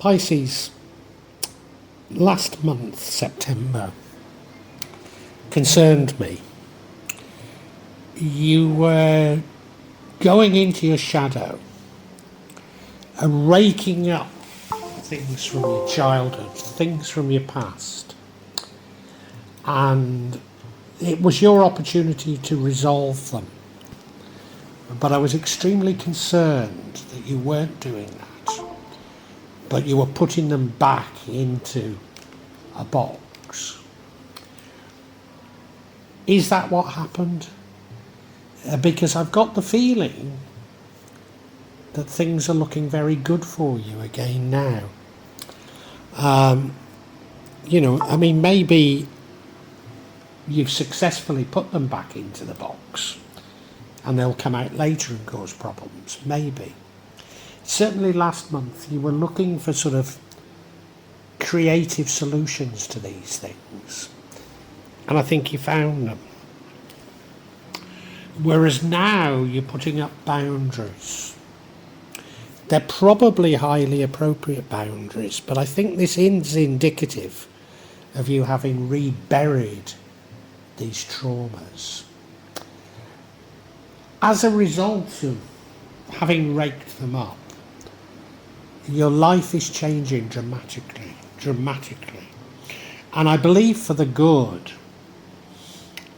Pisces, last month, September, concerned me. You were going into your shadow and raking up things from your childhood, things from your past. And it was your opportunity to resolve them. But I was extremely concerned that you weren't doing that, but you were putting them back into a box. Is that what happened? Because I've got the feeling that things are looking very good for you again now. Maybe you've successfully put them back into the box and they'll come out later and cause problems, maybe. Certainly last month you were looking for sort of creative solutions to these things, and I think you found them. Whereas now you're putting up boundaries. They're probably highly appropriate boundaries, but I think this is indicative of you having reburied these traumas. As a result of having raked them up, your life is changing dramatically. And I believe for the good.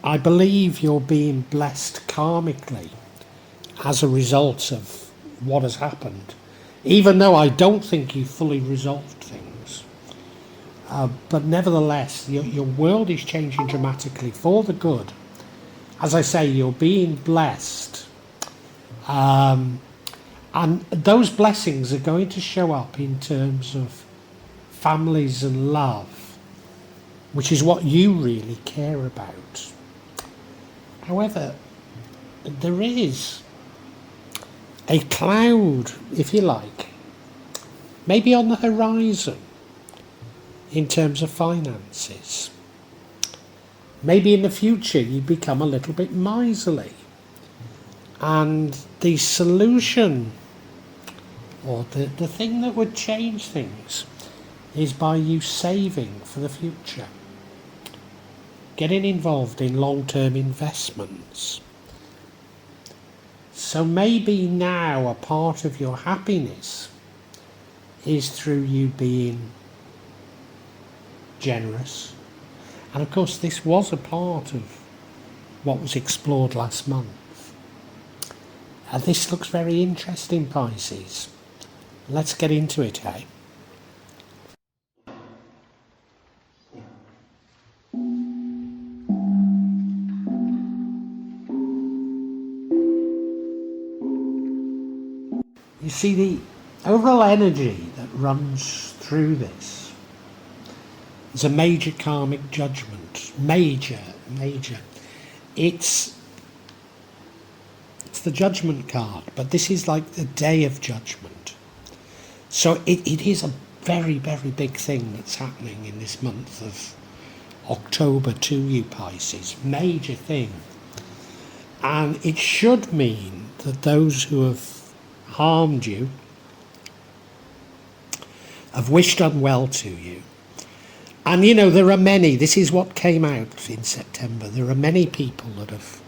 I believe you're being blessed karmically as a result of what has happened, even though I don't think you fully resolved things. But nevertheless, your world is changing dramatically for the good. As I say, you're being blessed. And those blessings are going to show up in terms of families and love, which is what you really care about. However, there is a cloud, if you like, maybe on the horizon in terms of finances. Maybe in the future you become a little bit miserly, and the solution, or the thing that would change things, is by you saving for the future, getting involved in long-term investments. So maybe now a part of your happiness is through you being generous. And of course this was a part of what was explored last month. This looks very interesting, Pisces. Let's get into it, eh? You see, the overall energy that runs through this is a major karmic judgment. Major. It's the judgment card, but this is like the day of judgment. So it is a very, very big thing that's happening in this month of October to you, Pisces. Major thing. And it should mean that those who have harmed you, have wished unwell to you. And there are many, this is what came out in September, there are many people that have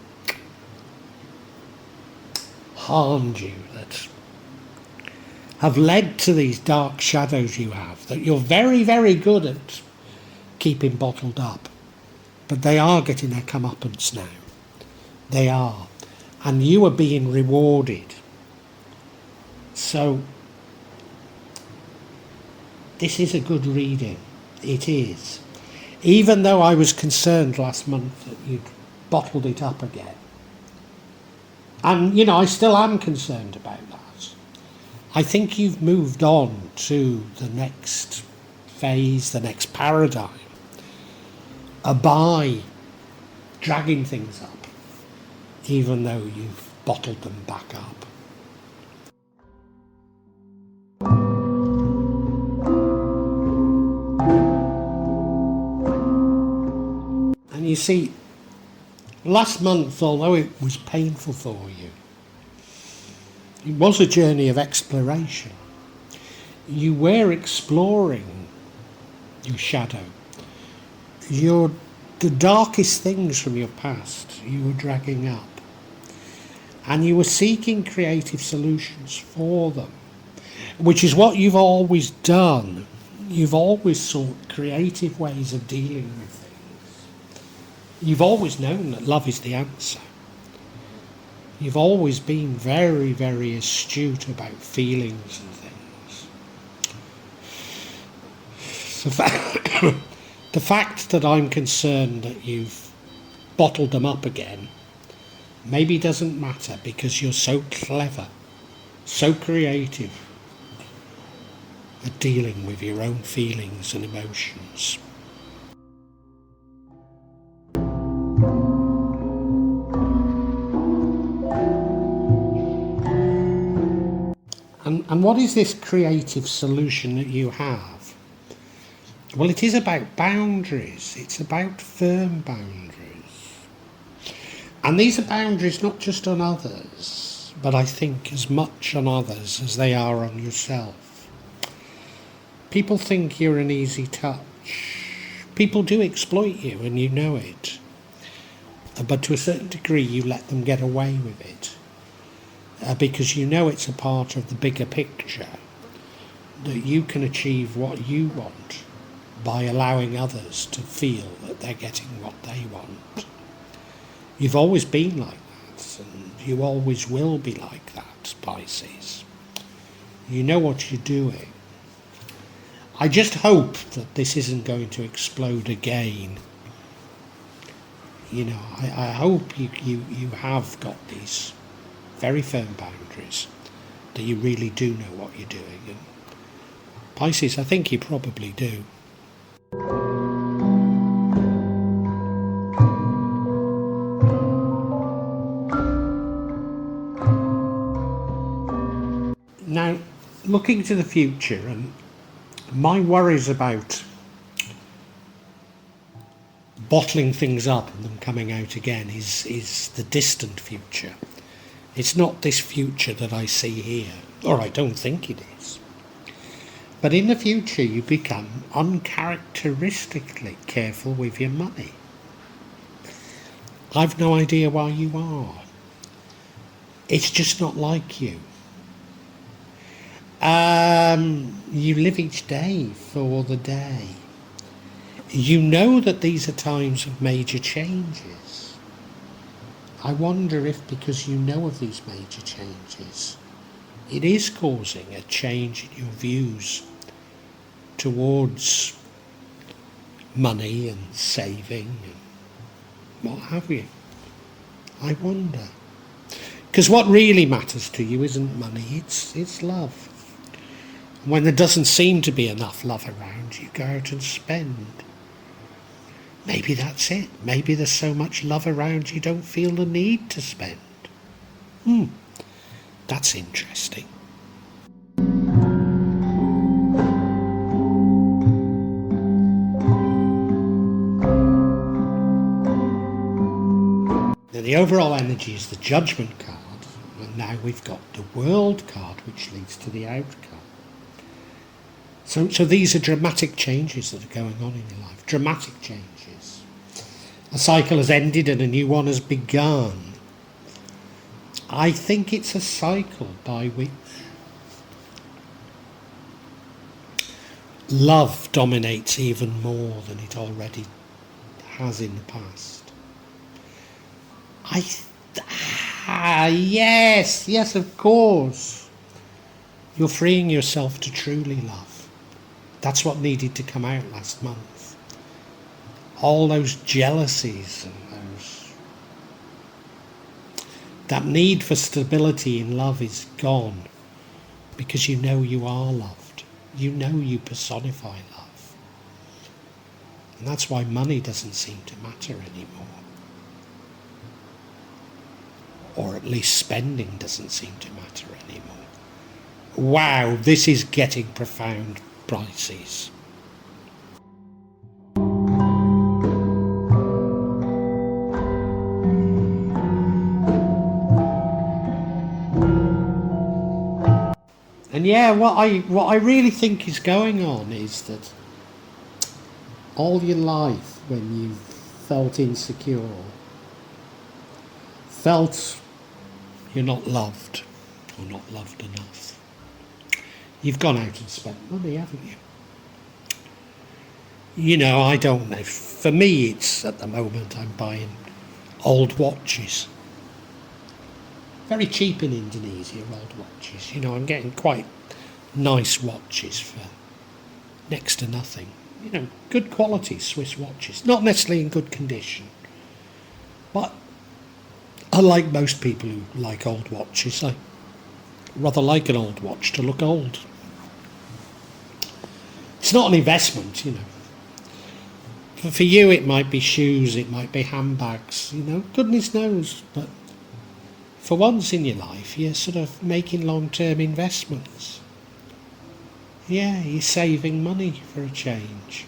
harmed you, that have led to these dark shadows you have, that you're very, very good at keeping bottled up. But they are getting their comeuppance now. They are. And you are being rewarded. So, this is a good reading. It is. Even though I was concerned last month that you'd bottled it up again. And, I still am concerned about that. I think you've moved on to the next phase, the next paradigm, by dragging things up, even though you've bottled them back up. And you see, last month, although it was painful for you, it was a journey of exploration. you were exploring your shadow. The darkest things from your past you were dragging up. And you were seeking creative solutions for them, which is what you've always done. You've always sought creative ways of dealing with things. You've always known that love is the answer. You've always been very, very astute about feelings and things. The fact that I'm concerned that you've bottled them up again maybe doesn't matter, because you're so clever, so creative at dealing with your own feelings and emotions. And what is this creative solution that you have? Well, it is about boundaries. It's about firm boundaries. And these are boundaries not just on others, but I think as much on others as they are on yourself. People think you're an easy touch. People do exploit you, and you know it. But to a certain degree, you let them get away with it. Because you know it's a part of the bigger picture, that you can achieve what you want by allowing others to feel that they're getting what they want. You've always been like that, and you always will be like that, Pisces. You know what you're doing. I just hope that this isn't going to explode again. You know, I hope you have got these very firm boundaries, that you really do know what you're doing. And Pisces, I think you probably do. Now, looking to the future, and my worries about bottling things up and them coming out again is the distant future. It's not this future that I see here, or I don't think it is. But in the future, you become uncharacteristically careful with your money. I've no idea why you are. It's just not like you. You live each day for the day. You know that these are times of major changes. I wonder if, because you know of these major changes, it is causing a change in your views towards money and saving and what have you. I wonder. Because what really matters to you isn't money, it's love. When there doesn't seem to be enough love around, you go out and spend. Maybe that's it. Maybe there's so much love around you don't feel the need to spend. That's interesting. Now the overall energy is the Judgment card, and now we've got the World card, which leads to the outcome. So these are dramatic changes that are going on in your life. Dramatic changes. A cycle has ended and a new one has begun. I think it's a cycle by which love dominates even more than it already has in the past. Yes, of course. You're freeing yourself to truly love. That's what needed to come out last month. All those jealousies and that need for stability in love is gone, because you know you are loved. You know you personify love. And that's why money doesn't seem to matter anymore. Or at least spending doesn't seem to matter anymore. Wow, this is getting profound, Pisces. And yeah, what I really think is going on is that all your life, when you felt insecure, felt you're not loved or not loved enough, you've gone out and spent money, haven't you? You know, I don't know. For me, it's at the moment I'm buying old watches. Very cheap in Indonesia, old watches. You know, I'm getting quite nice watches for next to nothing. You know, good quality Swiss watches. Not necessarily in good condition. But unlike most people who like old watches, I rather like an old watch to look old. It's not an investment, you know. For you, it might be shoes, it might be handbags, you know, goodness knows. But for once in your life, you're sort of making long-term investments. Yeah, you're saving money for a change.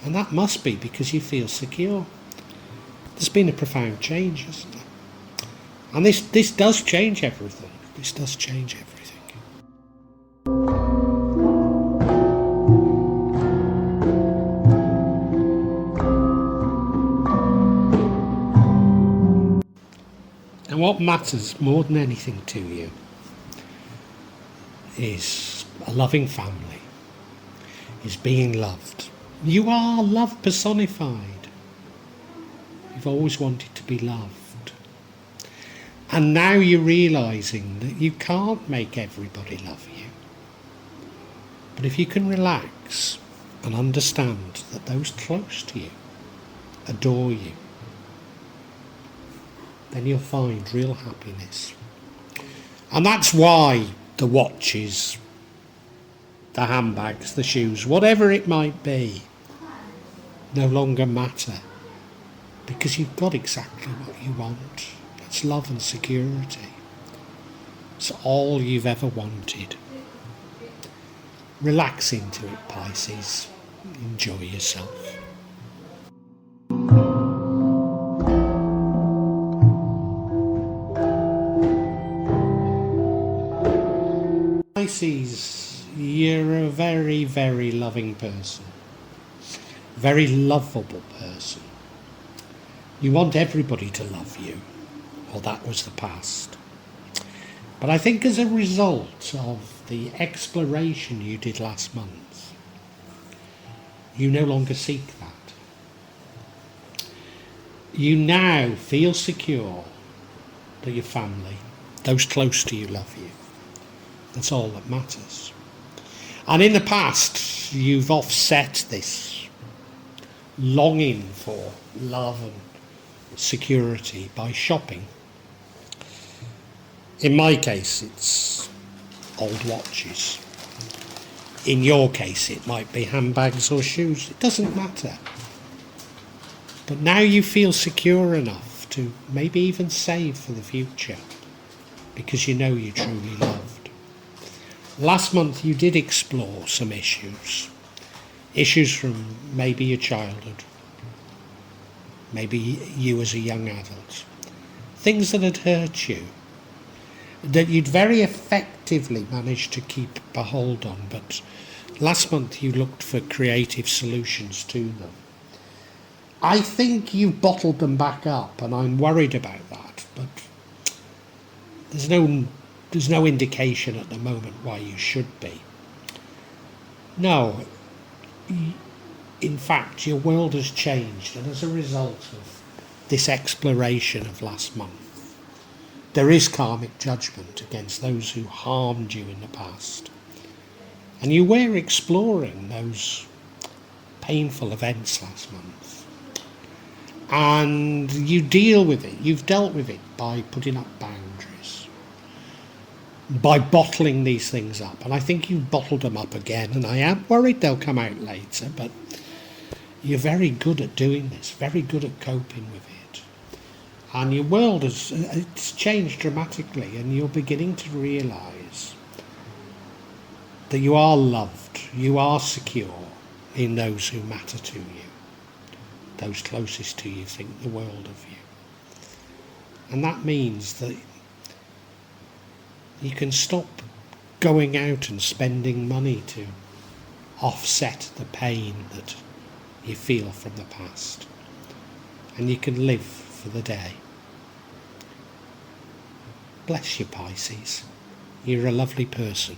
And that must be because you feel secure. There's been a profound change, hasn't there? And this does change everything. This does change everything. And what matters more than anything to you is a loving family, is being loved. You are love personified. You've always wanted to be loved. And now you're realising that you can't make everybody love you. But if you can relax and understand that those close to you adore you, then you'll find real happiness. And that's why the watches, the handbags, the shoes, whatever it might be, no longer matter. Because you've got exactly what you want. That's love and security. It's all you've ever wanted. Relax into it, Pisces. Enjoy yourself. Pisces, you're a very, very loving person. Very lovable person. You want everybody to love you. Well, that was the past. But I think as a result of the exploration you did last month, you no longer seek that. You now feel secure that your family, those close to you, love you. That's all that matters. And in the past, you've offset this longing for love and security by shopping. In my case, it's old watches. In your case, it might be handbags or shoes. It doesn't matter. But now you feel secure enough to maybe even save for the future because you know you're truly loved. Last month you did explore some issues from maybe your childhood, maybe you as a young adult, things that had hurt you, that you'd very effectively managed to keep a hold on, but last month you looked for creative solutions to them. I think you bottled them back up, and I'm worried about that, but there's no indication at the moment why you should be. No, in fact, your world has changed, and as a result of this exploration of last month, there is karmic judgment against those who harmed you in the past. And you were exploring those painful events last month. And you deal with it, you've dealt with it by putting up boundaries, by bottling these things up. And I think you've bottled them up again, and I am worried they'll come out later, but you're very good at doing this, very good at coping with it. And your world it's changed dramatically, and you're beginning to realise that you are loved, you are secure in those who matter to you. Those closest to you think the world of you. And that means that you can stop going out and spending money to offset the pain that you feel from the past. And you can live for the day. Bless you, Pisces. You're a lovely person.